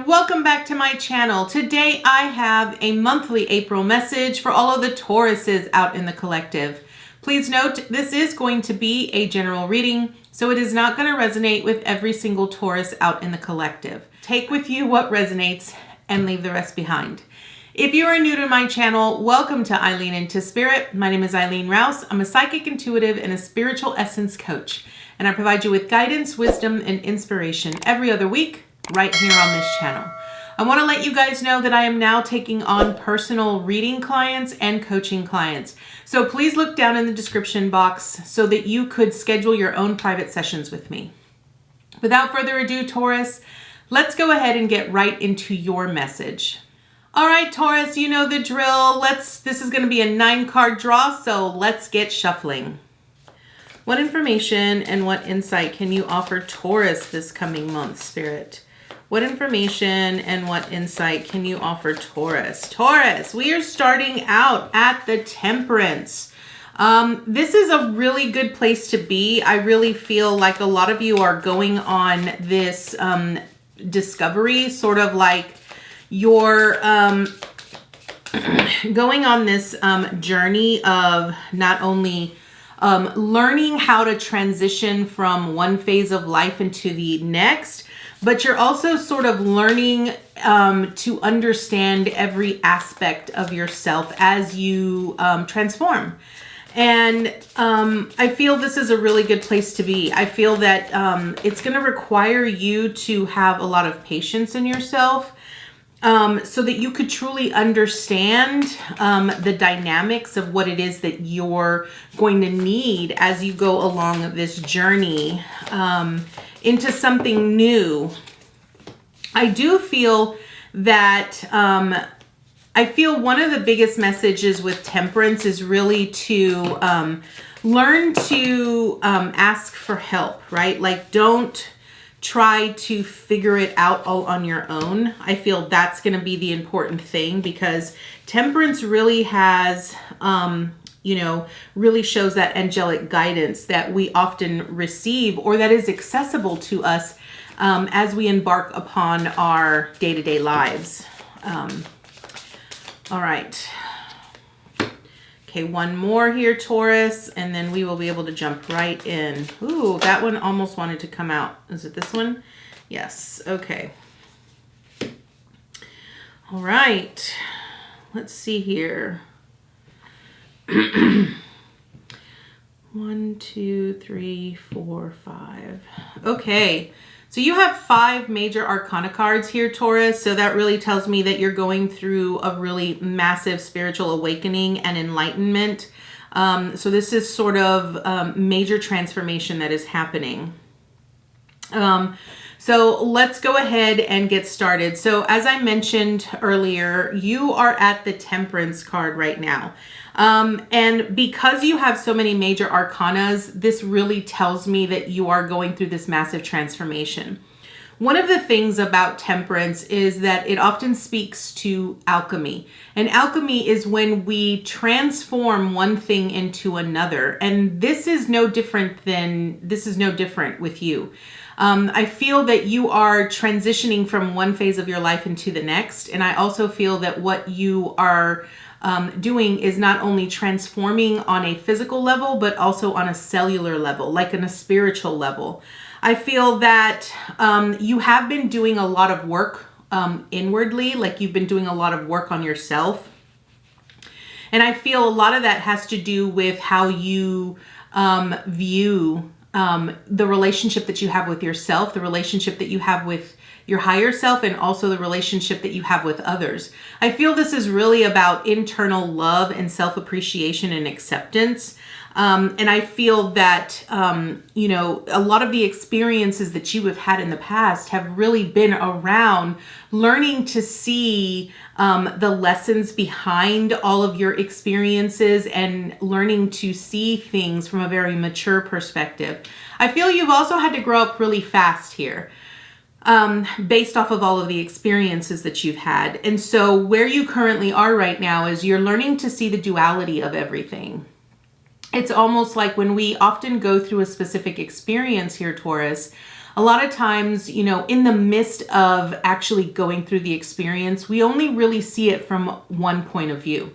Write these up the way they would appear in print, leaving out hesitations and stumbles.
Welcome back to my channel. Today I have a monthly April message for all of the Tauruses out in the collective. Please note this is going to be a general reading, so it is not going to resonate with every single Taurus out in the collective. Take with you what resonates and leave the rest behind. If you are new to my channel, welcome to Eileen into Spirit. My name is Eileen Rouse. I'm a psychic intuitive and a spiritual essence coach, and I provide you with guidance, wisdom, and inspiration every other week right here on this channel. I want to let you guys know that I am now taking on personal reading clients and coaching clients. So please look down in the description box so that you could schedule your own private sessions with me. Without further ado, Taurus, let's go ahead and get right into your message. All right, Taurus, you know the drill. This is going to be a 9-card draw, so let's get shuffling. What information and what insight can you offer Taurus this coming month, Spirit? What information and what insight can you offer Taurus? Taurus, we are starting out at the Temperance. This is a really good place to be. I really feel like a lot of you are going on this discovery, sort of like you're going on this journey of not only learning how to transition from one phase of life into the next, but you're also sort of learning to understand every aspect of yourself as you transform. And I feel this is a really good place to be. I feel that it's going to require you to have a lot of patience in yourself so that you could truly understand the dynamics of what it is that you're going to need as you go along this journey into something new. I do feel that I feel one of the biggest messages with Temperance is really to learn to ask for help, right? Like, don't try to figure it out all on your own. I feel that's going to be the important thing, because Temperance really has really shows that angelic guidance that we often receive, or that is accessible to us as we embark upon our day-to-day lives. All right. Okay, one more here, Taurus, and then we will be able to jump right in. Ooh, that one almost wanted to come out. Is it this one? Yes. Okay. All right. Let's see here. 1, 2, 3, 4, 5. Okay, so you have 5 major arcana cards here, Taurus. So that really tells me that you're going through a really massive spiritual awakening and enlightenment. So this is sort of major transformation that is happening. So let's go ahead and get started. So as I mentioned earlier, you are at the Temperance card right now. And because you have so many major arcanas, this really tells me that you are going through this massive transformation. One of the things about Temperance is that it often speaks to alchemy. And alchemy is when we transform one thing into another. And this is no different with you. I feel that you are transitioning from one phase of your life into the next. And I also feel that what you are doing is not only transforming on a physical level, but also on a cellular level, like on a spiritual level. I feel that you have been doing a lot of work inwardly, like you've been doing a lot of work on yourself. And I feel a lot of that has to do with how you view the relationship that you have with yourself, the relationship that you have with your higher self, and also the relationship that you have with others. I feel this is really about internal love and self-appreciation and acceptance. And I feel that, a lot of the experiences that you have had in the past have really been around learning to see the lessons behind all of your experiences and learning to see things from a very mature perspective. I feel you've also had to grow up really fast here, based off of all of the experiences that you've had. And so where you currently are right now is you're learning to see the duality of everything. It's almost like when we often go through a specific experience here, Taurus, a lot of times, you know, in the midst of actually going through the experience, we only really see it from one point of view.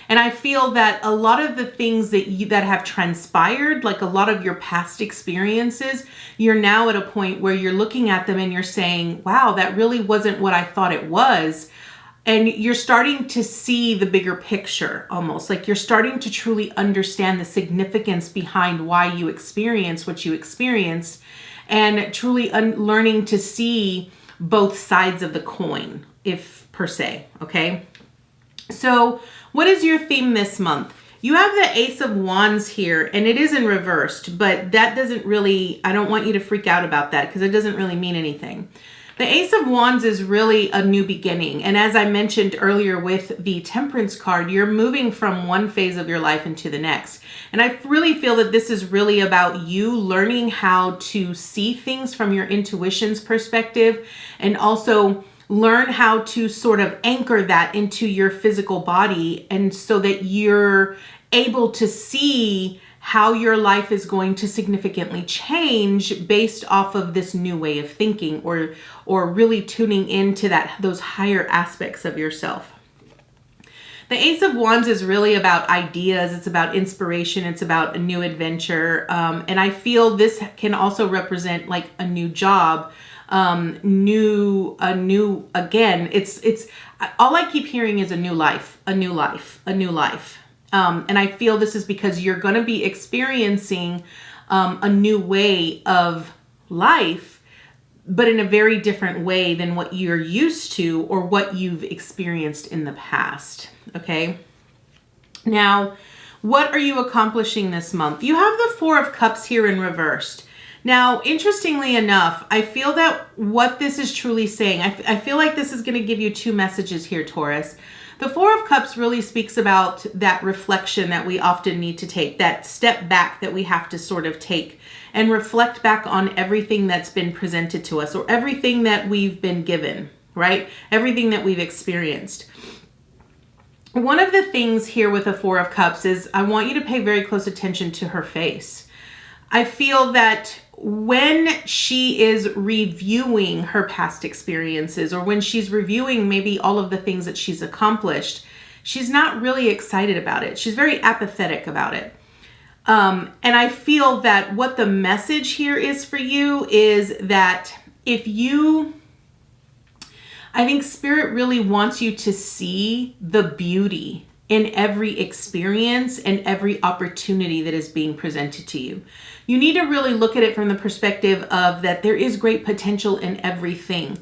And I feel that a lot of the things that have transpired, like a lot of your past experiences, you're now at a point where you're looking at them and you're saying, wow, that really wasn't what I thought it was. And you're starting to see the bigger picture almost. Like you're starting to truly understand the significance behind why you experience what you experienced, and truly learning to see both sides of the coin, if per se, okay? So what is your theme this month? You have the Ace of Wands here, and it is in reversed, but that doesn't really, I don't want you to freak out about that because it doesn't really mean anything. The Ace of Wands is really a new beginning. And as I mentioned earlier with the Temperance card, you're moving from one phase of your life into the next. And I really feel that this is really about you learning how to see things from your intuition's perspective, and also learn how to sort of anchor that into your physical body, and so that you're able to see how your life is going to significantly change based off of this new way of thinking, or really tuning into those higher aspects of yourself. The Ace of Wands is really about ideas. It's about inspiration. It's about a new adventure. And I feel this can also represent like a new job, again, it's all I keep hearing is a new life, a new life, a new life. And I feel this is because you're going to be experiencing a new way of life, but in a very different way than what you're used to or what you've experienced in the past. Okay. Now, what are you accomplishing this month? You have the Four of Cups here in reversed. Now, interestingly enough, I feel that what this is truly saying, I feel like this is going to give you two messages here, Taurus. The Four of Cups really speaks about that reflection that we often need to take, that step back that we have to sort of take and reflect back on everything that's been presented to us, or everything that we've been given, right? Everything that we've experienced. One of the things here with the Four of Cups is I want you to pay very close attention to her face. I feel that when she is reviewing her past experiences, or when she's reviewing maybe all of the things that she's accomplished, she's not really excited about it. She's very apathetic about it. And I feel that what the message here is for you is that I think Spirit really wants you to see the beauty in every experience and every opportunity that is being presented to you. You need to really look at it from the perspective of that there is great potential in everything.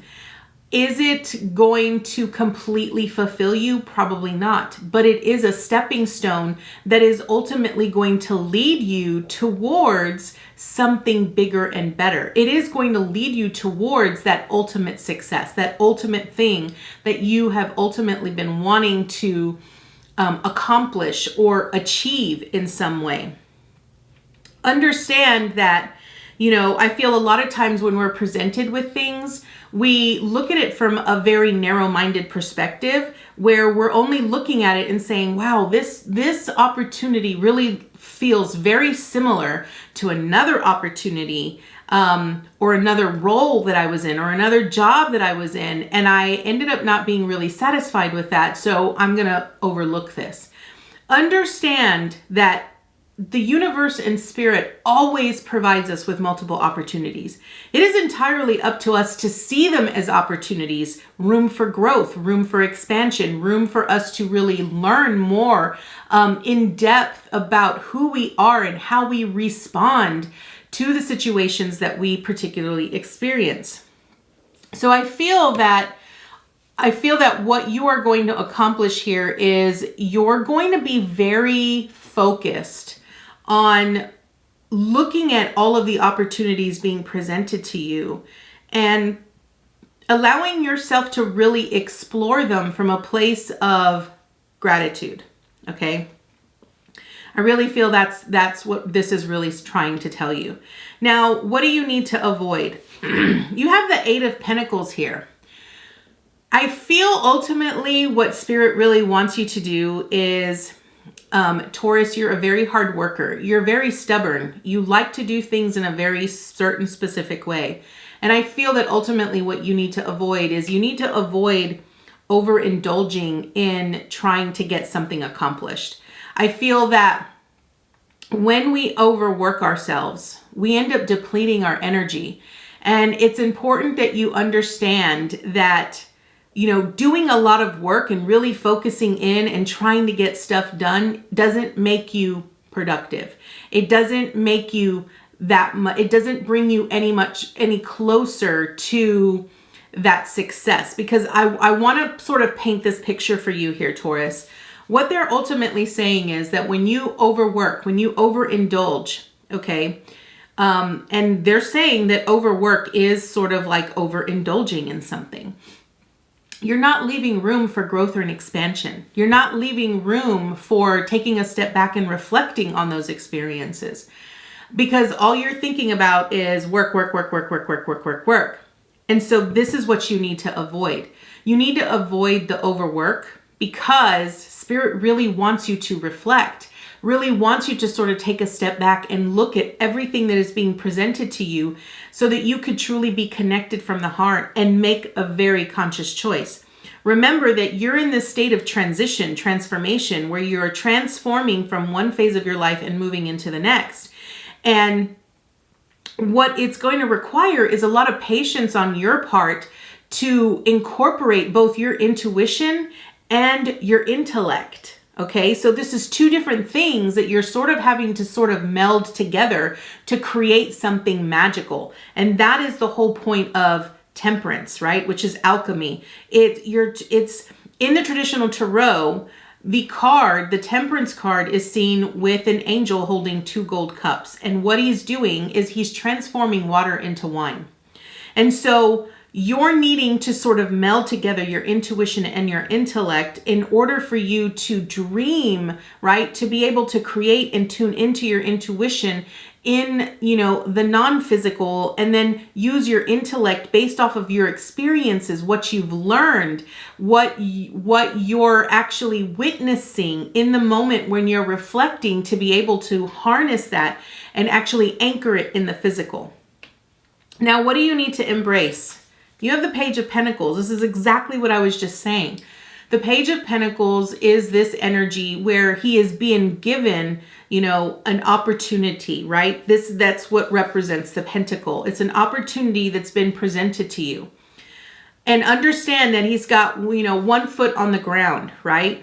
Is it going to completely fulfill you? Probably not, but it is a stepping stone that is ultimately going to lead you towards something bigger and better. It is going to lead you towards that ultimate success, that ultimate thing that you have ultimately been wanting to accomplish or achieve in some way. Understand that, I feel a lot of times when we're presented with things, we look at it from a very narrow-minded perspective, where we're only looking at it and saying, wow, this opportunity really feels very similar to another opportunity, or another role that I was in, or another job that I was in, and I ended up not being really satisfied with that, so I'm gonna overlook this. Understand that the universe and Spirit always provides us with multiple opportunities. It is entirely up to us to see them as opportunities, room for growth, room for expansion, room for us to really learn more in depth about who we are and how we respond to the situations that we particularly experience. So I feel that what you are going to accomplish here is you're going to be very focused on looking at all of the opportunities being presented to you and allowing yourself to really explore them from a place of gratitude. Okay. I really feel that's what this is really trying to tell you. Now, what do you need to avoid? You have the Eight of Pentacles here. I feel ultimately what Spirit really wants you to do is Taurus, you're a very hard worker. You're very stubborn. You like to do things in a very certain specific way. And I feel that ultimately what you need to avoid is you need to avoid overindulging in trying to get something accomplished. I feel that when we overwork ourselves, we end up depleting our energy. And it's important that you understand that, you know, doing a lot of work and really focusing in and trying to get stuff done doesn't make you productive. It doesn't make you that much, it doesn't bring you any closer to that success. Because I want to sort of paint this picture for you here, Taurus. What they're ultimately saying is that when you overwork, when you overindulge, okay, and they're saying that overwork is sort of like overindulging in something. You're not leaving room for growth or an expansion. You're not leaving room for taking a step back and reflecting on those experiences, because all you're thinking about is work, work, work, work, work, work, work, work, work. And so this is what you need to avoid. You need to avoid the overwork, because Spirit really wants you to reflect, really wants you to sort of take a step back and look at everything that is being presented to you so that you could truly be connected from the heart and make a very conscious choice. Remember that you're in this state of transition, transformation, where you're transforming from one phase of your life and moving into the next. And what it's going to require is a lot of patience on your part to incorporate both your intuition and your intellect. Okay, so this is two different things that you're sort of having to sort of meld together to create something magical. And that is the whole point of temperance, right? Which is alchemy. It's in the traditional tarot, the card, the temperance card, is seen with an angel holding 2 gold cups. And what he's doing is he's transforming water into wine. And so you're needing to sort of meld together your intuition and your intellect in order for you to dream, right? To be able to create and tune into your intuition in, you know, the non-physical, and then use your intellect based off of your experiences, what you've learned, what you're actually witnessing in the moment when you're reflecting, to be able to harness that and actually anchor it in the physical. Now, what do you need to embrace? You have the Page of Pentacles. This is exactly what I was just saying. The Page of Pentacles is this energy where he is being given, you know, an opportunity, right? That's what represents the pentacle. It's an opportunity that's been presented to you. And understand that he's got, you know, 1 foot on the ground, right?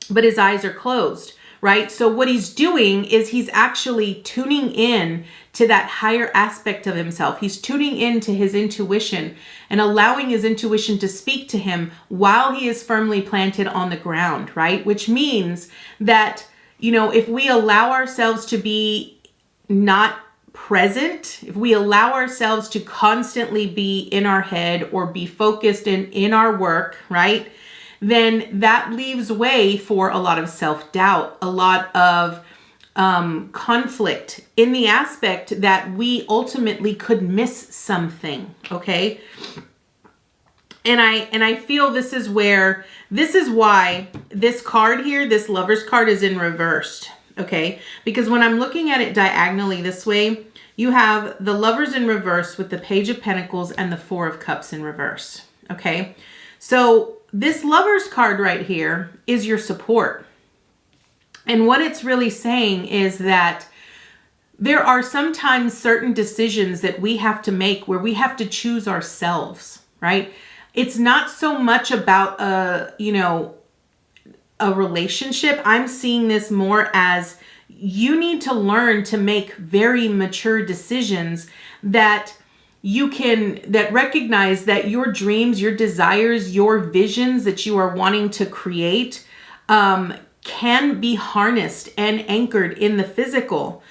But his eyes are closed, right? So what he's doing is he's actually tuning in to that higher aspect of himself. He's tuning into his intuition and allowing his intuition to speak to him while he is firmly planted on the ground, right? Which means that, you know, if we allow ourselves to be not present, if we allow ourselves to constantly be in our head or be focused in our work, right? Then that leaves way for a lot of self-doubt, a lot of conflict in the aspect that we ultimately could miss something, okay? And I feel this is why this card here, this Lover's card, is in reversed, okay? Because when I'm looking at it diagonally this way, you have the Lovers in reverse with the Page of Pentacles and the 4 of Cups in reverse, okay? So this Lover's card right here is your support. And what it's really saying is that there are sometimes certain decisions that we have to make where we have to choose ourselves, right? It's not so much about a relationship. I'm seeing this more as you need to learn to make very mature decisions that recognize that your dreams, your desires, your visions that you are wanting to create can be harnessed and anchored in the physical.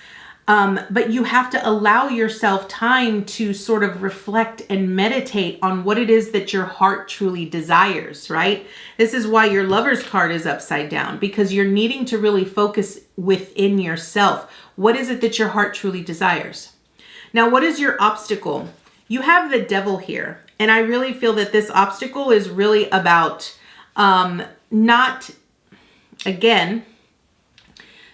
But you have to allow yourself time to sort of reflect and meditate on what it is that your heart truly desires, right? This is why your Lover's card is upside down, because you're needing to really focus within yourself. What is it that your heart truly desires? Now, what is your obstacle? You have the Devil here. And I really feel that this obstacle is really about again,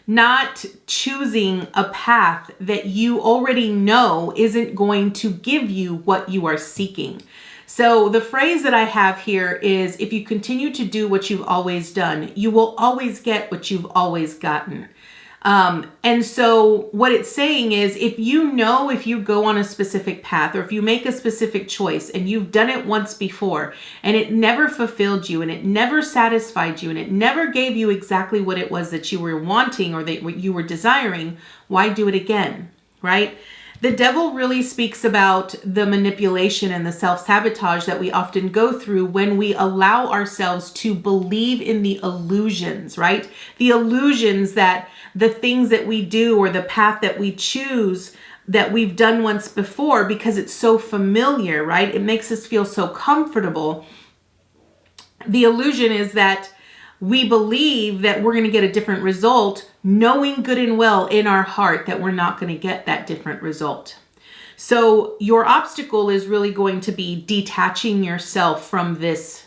not choosing a path that you already know isn't going to give you what you are seeking. So the phrase that I have here is, if you continue to do what you've always done, you will always get what you've always gotten. And so what it's saying is, if you know, if you go on a specific path, or if you make a specific choice and you've done it once before and it never fulfilled you and it never satisfied you and it never gave you exactly what it was that you were wanting or that what you were desiring, why do it again, right? The devil really speaks about the manipulation and the self-sabotage that we often go through when we allow ourselves to believe in the illusions, right? The illusions that the things that we do or the path that we choose that we've done once before, because it's so familiar, right? It makes us feel so comfortable. The illusion is that we believe that we're going to get a different result, knowing good and well in our heart that we're not going to get that different result. So your obstacle is really going to be detaching yourself from this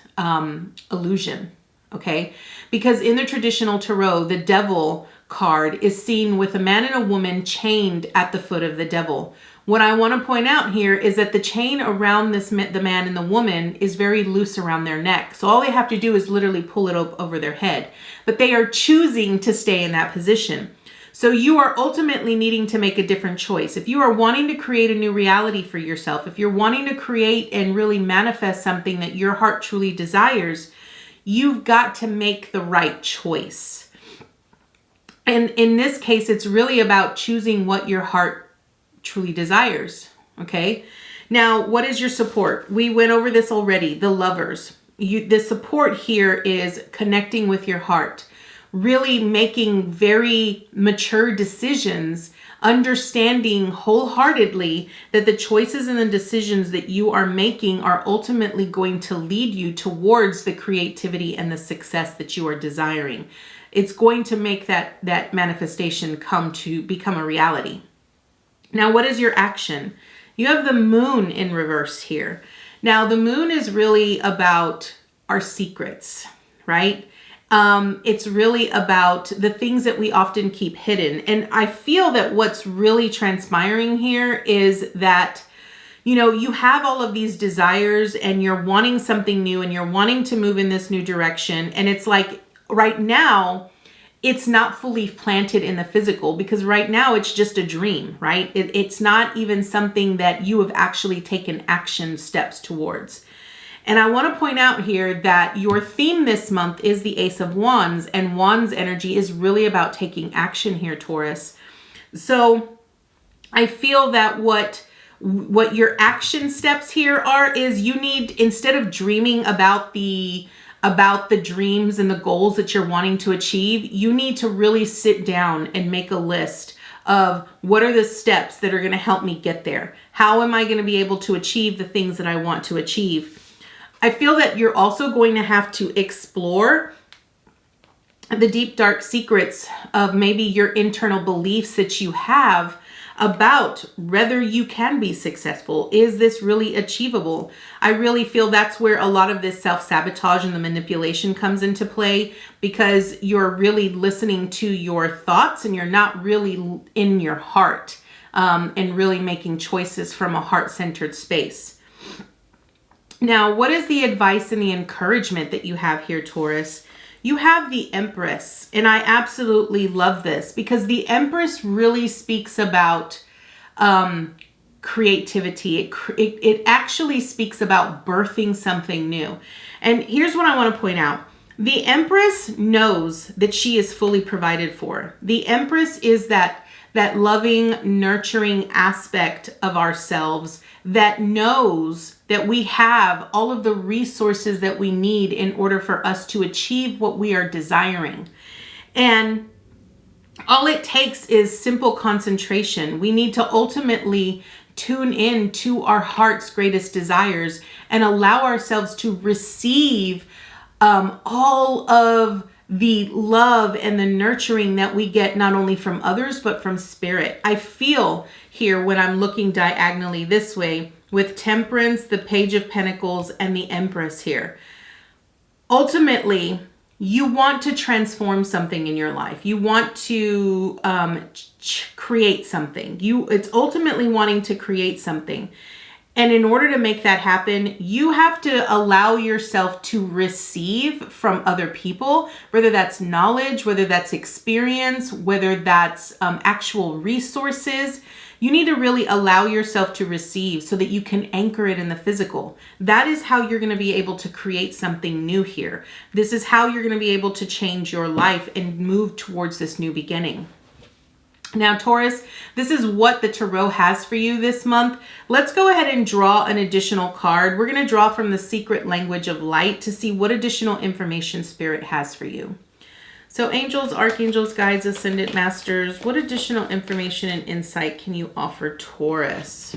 illusion, okay? Because in the traditional tarot, the devil card is seen with a man and a woman chained at the foot of the devil. What I want to point out here is that the chain around the man and the woman is very loose around their neck. So all they have to do is literally pull it over their head. But they are choosing to stay in that position. So you are ultimately needing to make a different choice. If you are wanting to create a new reality for yourself, if you're wanting to create and really manifest something that your heart truly desires, you've got to make the right choice. And in this case, it's really about choosing what your heart truly desires. Okay. Now, what is your support? We went over this already. The Lovers. The support here is connecting with your heart, really making very mature decisions, understanding wholeheartedly that the choices and the decisions that you are making are ultimately going to lead you towards the creativity and the success that you are desiring. It's going to make that manifestation come to become a reality. Now, what is your action? You have the Moon in reverse here. Now, the Moon is really about our secrets, right? It's really about the things that we often keep hidden. And I feel that what's really transpiring here is that, you know, you have all of these desires and you're wanting something new and you're wanting to move in this new direction. And it's like right now, it's not fully planted in the physical, because right now it's just a dream, right? It's not even something that you have actually taken action steps towards. And I want to point out here that your theme this month is the Ace of Wands, and Wands energy is really about taking action here, Taurus. So I feel that what your action steps here are is you need, instead of dreaming about the dreams and the goals that you're wanting to achieve, you need to really sit down and make a list of what are the steps that are going to help me get there. How am I going to be able to achieve the things that I want to achieve? I feel that you're also going to have to explore the deep, dark secrets of maybe your internal beliefs that you have about whether you can be successful. Is this really achievable? I really feel that's where a lot of this self-sabotage and the manipulation comes into play, because you're really listening to your thoughts and you're not really in your heart, and really making choices from a heart-centered space. Now, what is the advice and the encouragement that you have here, Taurus? You have the Empress, and I absolutely love this, because the Empress really speaks about creativity. It actually speaks about birthing something new. And here's what I want to point out. The Empress knows that she is fully provided for. The Empress is that loving, nurturing aspect of ourselves that knows that we have all of the resources that we need in order for us to achieve what we are desiring. And all it takes is simple concentration. We need to ultimately tune in to our heart's greatest desires and allow ourselves to receive all of the love and the nurturing that we get, not only from others, but from spirit. I feel here, when I'm looking diagonally this way, with Temperance, the Page of Pentacles, and the Empress here. Ultimately, You want to transform something in your life. You want to create something. It's ultimately wanting to create something. And in order to make that happen, you have to allow yourself to receive from other people, whether that's knowledge, whether that's experience, whether that's actual resources. You need to really allow yourself to receive so that you can anchor it in the physical. That is how you're going to be able to create something new here. This is how you're going to be able to change your life and move towards this new beginning. Now, Taurus, this is what the Tarot has for you this month. Let's go ahead and draw an additional card. We're going to draw from the Secret Language of Light to see what additional information Spirit has for you. So angels, archangels, guides, ascendant masters, what additional information and insight can you offer Taurus?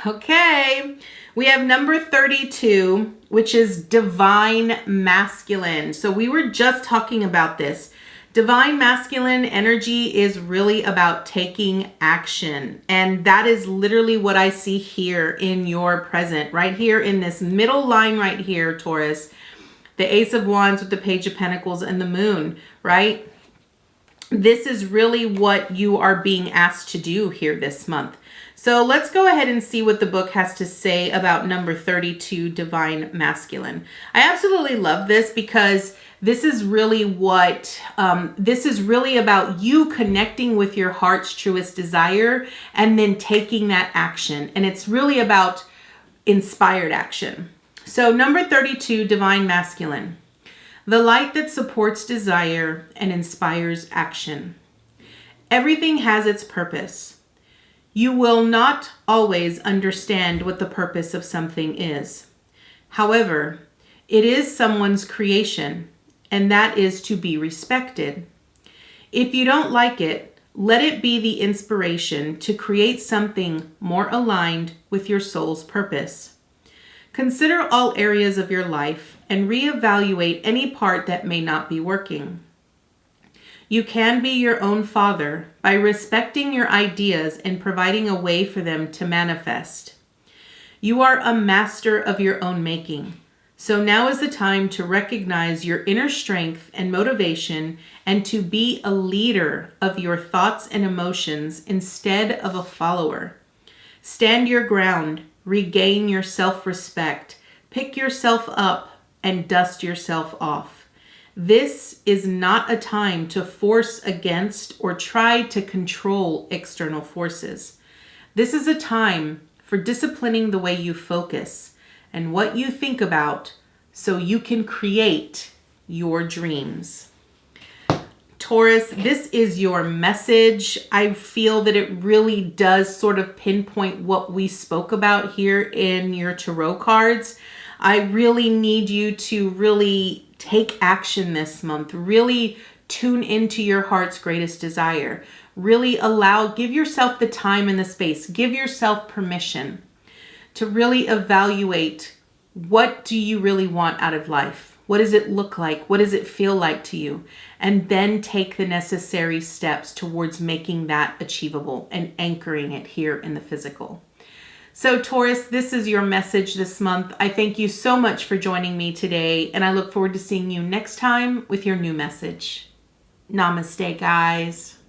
Okay. We have number 32, which is divine masculine. So we were just talking about this. Divine masculine energy is really about taking action. And that is literally what I see here in your present, right here in this middle line right here, Taurus. The Ace of Wands with the Page of Pentacles and the Moon, right? This is really what you are being asked to do here this month. So let's go ahead and see what the book has to say about number 32, Divine Masculine. I absolutely love this because this is really what, this is really about you connecting with your heart's truest desire and then taking that action. And it's really about inspired action. So number 32, Divine Masculine, the light that supports desire and inspires action. Everything has its purpose. You will not always understand what the purpose of something is. However, it is someone's creation, and that is to be respected. If you don't like it, let it be the inspiration to create something more aligned with your soul's purpose. Consider all areas of your life and reevaluate any part that may not be working. You can be your own father by respecting your ideas and providing a way for them to manifest. You are a master of your own making. So now is the time to recognize your inner strength and motivation and to be a leader of your thoughts and emotions instead of a follower. Stand your ground. Regain your self-respect, pick yourself up, and dust yourself off. This is not a time to force against or try to control external forces. This is a time for disciplining the way you focus and what you think about so you can create your dreams. Taurus, this is your message. I feel that it really does sort of pinpoint what we spoke about here in your tarot cards. I really need you to really take action this month. Really tune into your heart's greatest desire. Really give yourself the time and the space. Give yourself permission to really evaluate, what do you really want out of life? What does it look like? What does it feel like to you? And then take the necessary steps towards making that achievable and anchoring it here in the physical. So Taurus, this is your message this month. I thank you so much for joining me today, and I look forward to seeing you next time with your new message. Namaste, guys.